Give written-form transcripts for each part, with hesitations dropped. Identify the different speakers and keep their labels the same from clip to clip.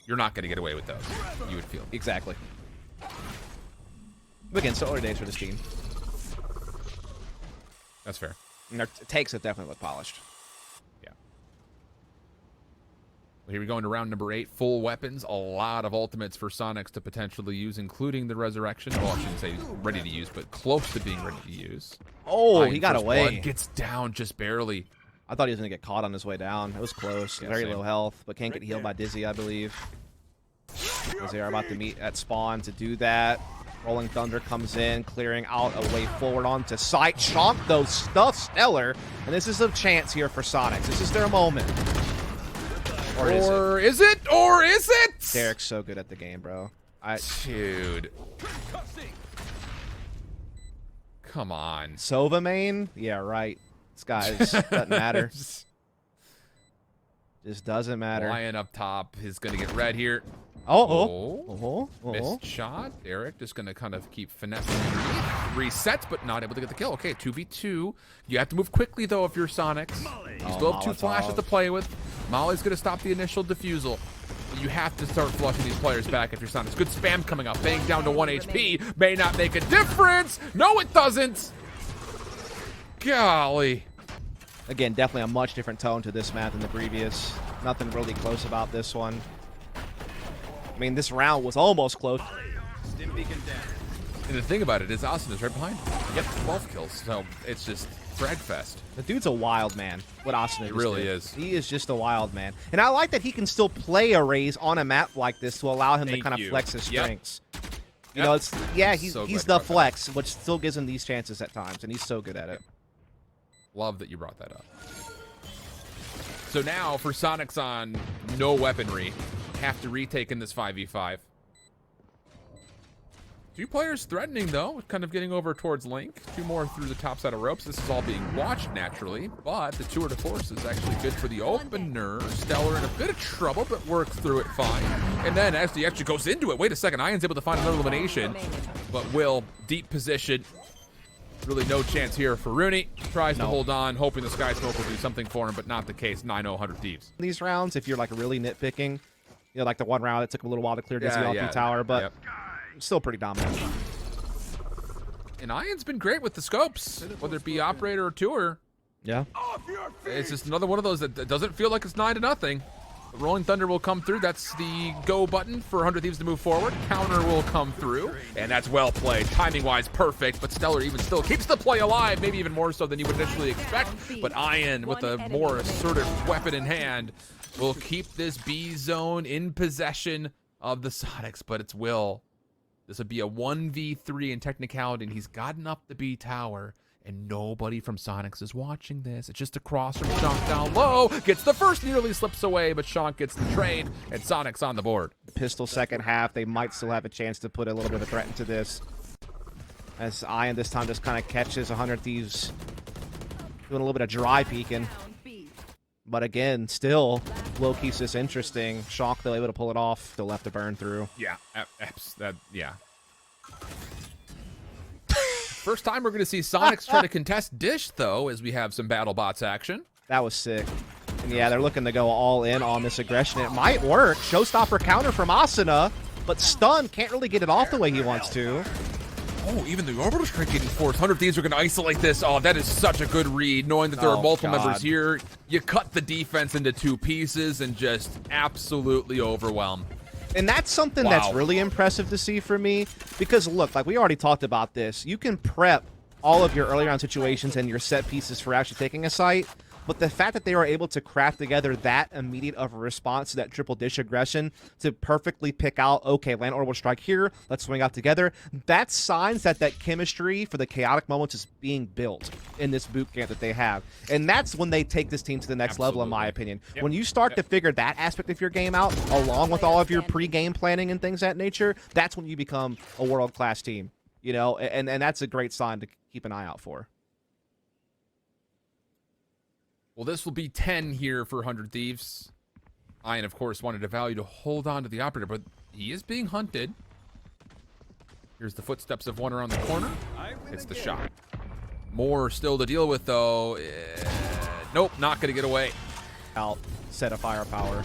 Speaker 1: You're not going to get away with those, you would feel.
Speaker 2: Exactly. But again, so early days for this team.
Speaker 1: That's fair.
Speaker 2: And their takes have definitely look polished.
Speaker 1: Yeah. Well, here we go into round number 8. Full weapons. A lot of ultimates for Sonics to potentially use, including the Resurrection. Well, I shouldn't say ready to use, but close to being ready to use.
Speaker 2: Oh,
Speaker 1: Iron
Speaker 2: he got
Speaker 1: First
Speaker 2: away.
Speaker 1: Blood gets down just barely.
Speaker 2: I thought he was going to get caught on his way down. It was close.
Speaker 1: Yeah,
Speaker 2: Very
Speaker 1: same.
Speaker 2: low health, but can't get healed by Dizzy, I believe. As they are about to meet at spawn to do that. Rolling Thunder comes in, clearing out a way forward onto site. Chomp, though, stuff Stellar. And this is a chance here for Sonics. This is their moment.
Speaker 1: Or is it? Or is it?
Speaker 2: Derek's so good at the game, bro.
Speaker 1: Dude. Come on.
Speaker 2: Sova main? Yeah, right. This guy's doesn't matter. Just doesn't matter.
Speaker 1: Lion up top is going to get red here. Missed shot. Derek just going to kind of keep finessing. Resets, but not able to get the kill. Okay, 2v2. You have to move quickly, though, if you're Sonics. You still have 2 flashes to play with. Molly's going to stop the initial defusal. You have to start flushing these players back if you're Sonics. Good spam coming up. Bang down to 1 HP. May not make a difference. No, it doesn't. Golly.
Speaker 2: Again, definitely a much different tone to this map than the previous. Nothing really close about this one. I mean, this round was almost close.
Speaker 1: And the thing about it is Austin is right behind. He gets 12 kills, so it's just frag fest.
Speaker 2: The dude's a wild man, what Austin
Speaker 1: He really is.
Speaker 2: He is just a wild man. And I like that he can still play arrays on a map like this to allow him to kind of flex his strengths. You know, it's he's the flex, which still gives him these chances at times, and he's so good at it.
Speaker 1: Love that you brought that up. So now for Sonics on no weaponry, have to retake in this 5v5. 2 players threatening, though, kind of getting over towards Link. 2 more through the top side of ropes. This is all being watched, naturally, but the tour de force is actually good for the opener. Stellar in a bit of trouble, but works through it fine. And then as he actually goes into it, wait a second, Ian's able to find another elimination, but Will, deep position. Really no chance here for Rooney. Tries to hold on, hoping the Sky Smoke will do something for him, but not the case. 9-0, 100 Thieves.
Speaker 2: These rounds, if you're like really nitpicking, you know, like the one round, it took a little while to clear Dizzy off the tower, but still pretty dominant.
Speaker 1: And Ian's been great with the scopes, whether it be operator or tour.
Speaker 2: Yeah.
Speaker 1: It's just another one of those that doesn't feel like it's 9-0. The Rolling Thunder will come through. That's the go button for 100 Thieves to move forward. Counter will come through, and that's well played. Timing-wise, perfect, but Stellar even still keeps the play alive, maybe even more so than you would initially expect. But Ian, with a more assertive weapon in hand, will keep this B zone in possession of the Sonics, but it's Will. This would be a 1v3 in technicality, and he's gotten up the B tower. And nobody from Sonics is watching this. It's just a cross from Shonk down low. Gets the first, nearly slips away, but Shonk gets the trade, and Sonics on the board.
Speaker 2: Pistol second half. They might still have a chance to put a little bit of a threat into this. As Ian this time just kind of catches 100 Thieves doing a little bit of dry peeking. But again, still, Will keeps this interesting. Shonk, though, able to pull it off. Still left to burn through.
Speaker 1: Yeah, yeah. First time we're going to see Sonics try to contest Dish, though, as we have some BattleBots action.
Speaker 2: That was sick. And yeah, they're looking to go all in on this aggression. It might work. Showstopper counter from Asuna, but Stun can't really get it off the way he wants to.
Speaker 1: Oh, even the Orbital Strike getting forced. 100 Thieves are going to isolate this. Oh, that is such a good read, knowing that there are multiple members here. You cut the defense into 2 pieces and just absolutely overwhelm.
Speaker 2: And that's something that's really impressive to see for me, because look, like we already talked about this, you can prep all of your early round situations and your set pieces for actually taking a site, but the fact that they were able to craft together that immediate of a response to that triple dish aggression to perfectly pick out, okay, land orbital strike here, let's swing out together, that's signs that that chemistry for the chaotic moments is being built in this boot camp that they have. And that's when they take this team to the next level, in my opinion. Yep. When you start to figure that aspect of your game out, along with all of your pre-game planning and things of that nature, that's when you become a world-class team. You know, and that's a great sign to keep an eye out for.
Speaker 1: Well, this will be 10 here for 100 Thieves. Ian, of course, wanted a value to hold on to the operator, but he is being hunted. Here's the footsteps of one around the corner. It's the shot. More still to deal with, though. Nope, not going to get away.
Speaker 2: Out. Set of firepower.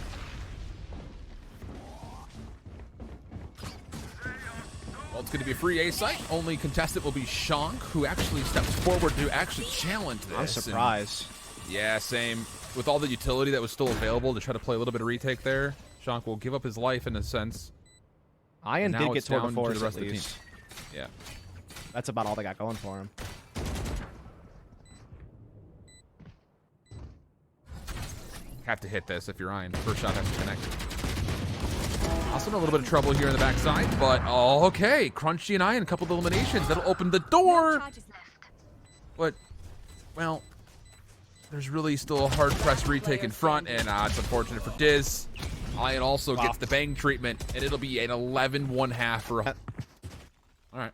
Speaker 1: Well, it's going to be a free A site. Only contestant will be Shank, who actually steps forward to actually challenge this.
Speaker 2: I'm surprised.
Speaker 1: And, yeah, same. With all the utility that was still available to try to play a little bit of retake there, Shank will give up his life in a sense.
Speaker 2: Ian did get toward the force
Speaker 1: the rest
Speaker 2: at
Speaker 1: of the
Speaker 2: least.
Speaker 1: team. Yeah.
Speaker 2: That's about all they got going for him.
Speaker 1: Have to hit this if you're Ian. First shot has to connect. Also in a little bit of trouble here in the backside, but okay. Crunchy and Ian, a couple of eliminations. That'll open the door. But, well, there's really still a hard-pressed retake in front, and it's unfortunate for Diz. Ian also gets the bang treatment, and it'll be an 11-1/2 for a... All right.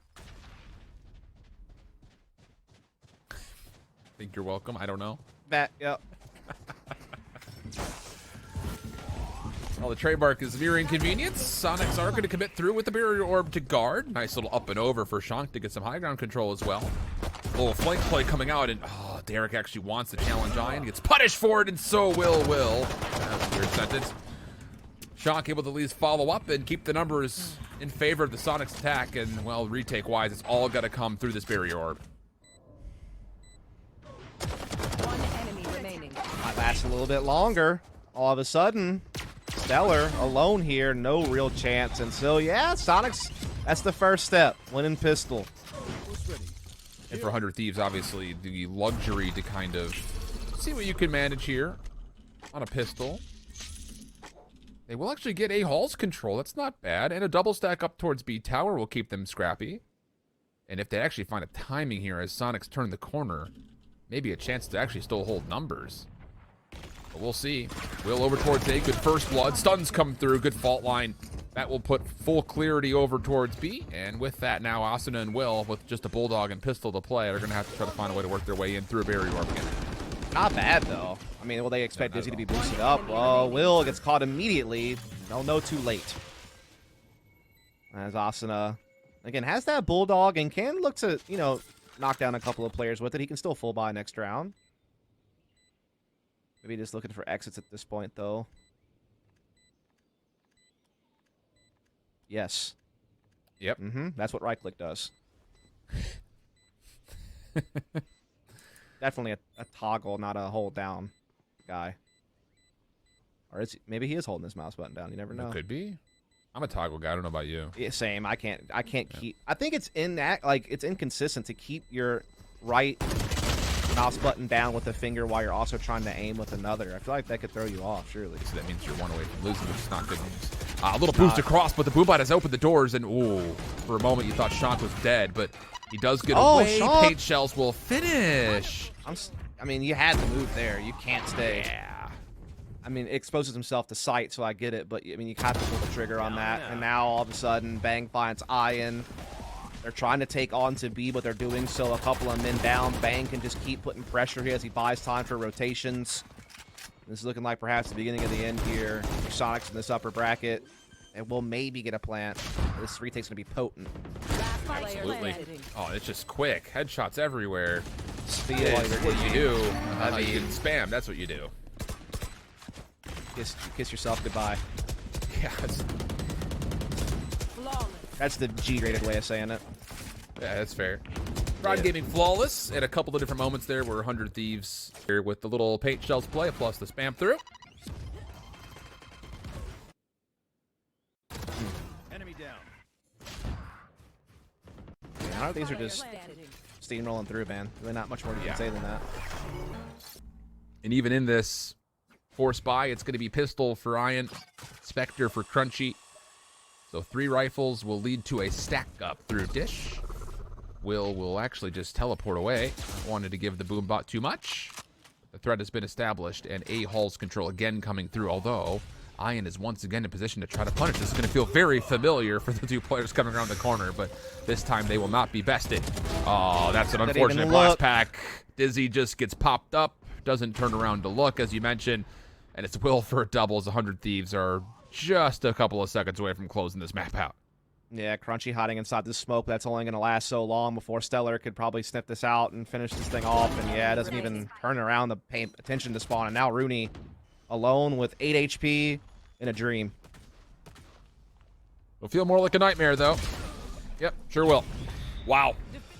Speaker 1: Think you're welcome. I don't know.
Speaker 2: Yep.
Speaker 1: Well, the trademark is mere inconvenience. Sonics are going to commit through with the barrier orb to guard. Nice little up and over for Shank to get some high ground control as well. A little flank play coming out, and Derek actually wants to challenge Ian. Gets punished for it, and so will Will. That's a weird sentence. Shank able to at least follow up and keep the numbers in favor of the Sonics attack, and, well, retake-wise, it's all got to come through this barrier orb.
Speaker 3: One enemy remaining.
Speaker 2: Might last a little bit longer. All of a sudden, Stellar alone here, no real chance. And so, yeah, Sonics, that's the first step. Winning pistol.
Speaker 1: And for 100 Thieves, obviously, the luxury to kind of see what you can manage here on a pistol. They will actually get A Hall's control. That's not bad. And a double stack up towards B Tower will keep them scrappy. And if they actually find a timing here as Sonics turn the corner, maybe a chance to actually still hold numbers. But we'll see. Will over towards A. Good first blood. Stuns come through. Good fault line. That will put full clarity over towards B. And with that now, Asuna and Will, with just a Bulldog and pistol to play, are going to have to try to find a way to work their way in through a barrier orb again.
Speaker 2: Not bad, though. I mean, will they expect Dizzy to be boosted up? Well, Will gets caught immediately. They'll know too late. As Asuna, again, has that Bulldog and can look to, you know, knock down a couple of players with it. He can still full buy next round. Maybe just looking for exits at this point, though. Yes.
Speaker 1: Yep.
Speaker 2: That's what right click does. Definitely a toggle, not a hold down guy. Or is he, maybe he is holding his mouse button down. You never know.
Speaker 1: It could be. I'm a toggle guy. I don't know about you.
Speaker 2: Yeah, same. I can't keep. I think it's it's inconsistent to keep your right mouse button down with a finger while you're also trying to aim with another. I feel like that could throw you off, surely.
Speaker 1: So that means you're one away from losing, which is not good news. A little boost across, but the Boombot has opened the doors, and ooh, for a moment you thought Shank was dead, but he does get away.
Speaker 2: Shank.
Speaker 1: Paint shells will finish.
Speaker 2: I mean, you had to move there. You can't stay.
Speaker 1: Yeah.
Speaker 2: I mean, it exposes himself to sight, so I get it, but I mean, you have to pull the trigger on that. And now all of a sudden, Bang finds Ian. They're trying to take on to B, but they're doing so. A couple of men down. Bang can just keep putting pressure here as he buys time for rotations. This is looking like perhaps the beginning of the end here. Sonics in this upper bracket. And we'll maybe get a plant. This retake's going to be potent.
Speaker 1: Absolutely. Oh, it's just quick. Headshots everywhere.
Speaker 2: Steal
Speaker 1: That's
Speaker 2: your
Speaker 1: what you do.
Speaker 2: I mean,
Speaker 1: You can spam. That's what you do.
Speaker 2: Kiss yourself goodbye.
Speaker 1: Yeah,
Speaker 2: That's the G-rated way of saying it.
Speaker 1: yeah, that's fair. Rod Gaming flawless at a couple of different moments there where 100 Thieves here with the little paint shells play plus the spam through.
Speaker 4: Enemy down.
Speaker 2: Yeah, these are just steamrolling through, man. Really not much more you can say than that.
Speaker 1: And even in this force buy, it's going to be pistol for Ian, Spectre for Crunchy. So 3 rifles will lead to a stack up through Dish. Will actually just teleport away. Wanted to give the Boombot too much. The threat has been established, and A Hall's control again coming through, although Ian is once again in position to try to punish. This is going to feel very familiar for the 2 players coming around the corner, but this time they will not be bested. Oh, that's an unfortunate blast pack. Dizzy just gets popped up, doesn't turn around to look, as you mentioned, and it's Will for a double as 100 Thieves are just a couple of seconds away from closing this map out.
Speaker 2: Yeah, Crunchy hiding inside the smoke. That's only going to last so long before Stellar could probably sniff this out and finish this thing off. And yeah, it doesn't even turn around to pay attention to Spawn. And now Rooney alone with 8 HP in a dream.
Speaker 1: It'll feel more like a nightmare, though. Yep, sure will. Wow.